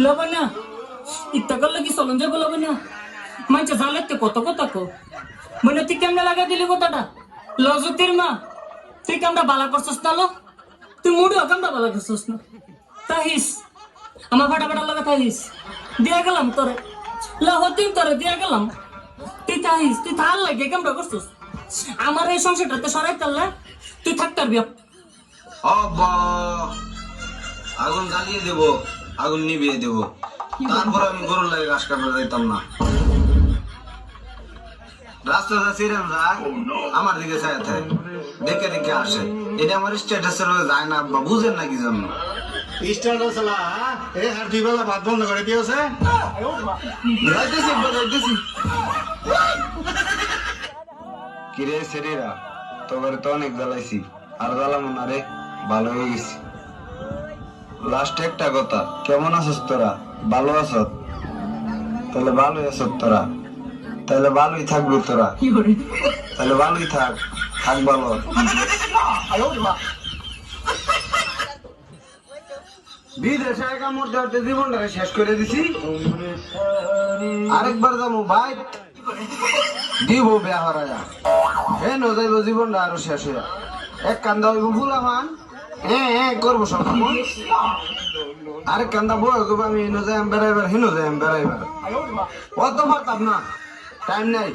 লবণ না ইত্যা করলে কি চলন যাবো লবণ না মানছে জানলে কত কথা কো মানে তুই কেমনে লাগাই দিলি কথাটা লজতির মা তুই কেমটা বালা করছিস না লো তুই মুড়িও কেমটা বালা করছিস না তাহিস আমার ফাটাফাটা লাগা তাহিস দিয়া গেলাম তোরে লহতিন তোরে দিয়া গেলাম তুই তাহিস তুই থাল লাগে কেমটা করছিস আমার এই সংসারটাতে সরাই তাহলে তুই থাকতে পারবি অব্বা আগুন জ্বালিয়ে দেবো আগুন নিভিয়ে দেবো তারপর আমি গরুর লাগে ঘাস কাটতে যাইতাম না রাস্তাটা ছিলেন আমার দিকে চায় দেখে দেখে আসে এটা আমার স্ট্যাটাসের যায় না বা বুঝেন না কি জন্য স্ট্যাটাস এই আর দুই বেলা ভাত বন্ধ করে দিয়েছে কিরে শরীরা তোর তো অনেক জ্বালাইছি আর জ্বালাম না রে ভালো হয়ে গেছি লাস্ট একটা কথা কেমন আছিস তোরা ভালো আছ তাহলে ভালোই আছ তোরা তাহলে ভালোই থাকবি তোরা তাহলে ভালোই থাক থাক ভালো বিদেশে একা মরতে মরতে জীবনটা শেষ করে দিছি আরেকবার যাবো ভাই দিব বিয়া হারায়া হে ন যাইব জীবনটা আরো শেষ হইয়া এক কান্দা হইব ফুলা মান হ্যাঁ করবো সব আরেক কান্দা বয় করবো আমি এনে যাই বেড়াইবার হেন যাই বেড়াইবার অত পারতাম না টাইম নাই